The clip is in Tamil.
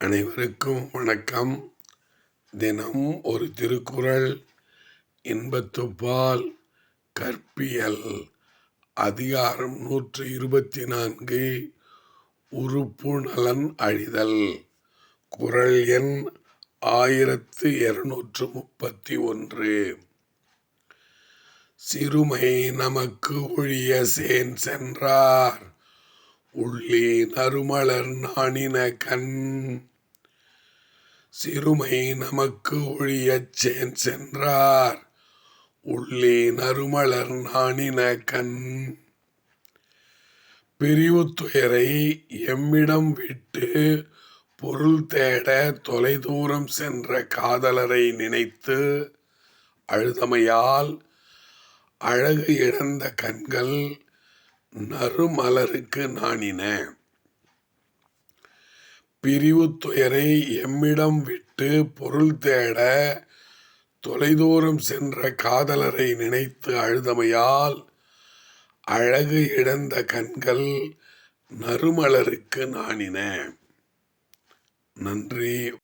அனைவருக்கும் வணக்கம். தினம் ஒரு திருக்குறள். இன்பத்துப்பால் கற்பியல். அதிகாரம் 124. உறுப்பு நலன் அழிதல். குறள் எண் 1231. சிறுமை நமக்கு ஒழிய சேன் சென்றார் உள்ளே நறுமலர் நாணின கண். சிறுமை நமக்கு ஒழியச் சேன் சென்றார் உள்ளே நறுமலர் நாணின கண். பிரிவு துயரை எம்மிடம் விட்டு பொருள் தேட தொலைதூரம் சென்ற காதலரை நினைத்து அழுதமையால் அழகு இழந்த கண்கள் நறுமலருக்கு நாணின. பிரிவு துயரை எம்மிடம் விட்டு பொருள் தேட தொலைதூரம் சென்ற காதலரை நினைத்து அழுதமையால் அழகு இழந்த கண்கள் நறுமலருக்கு நாணின. நன்றி.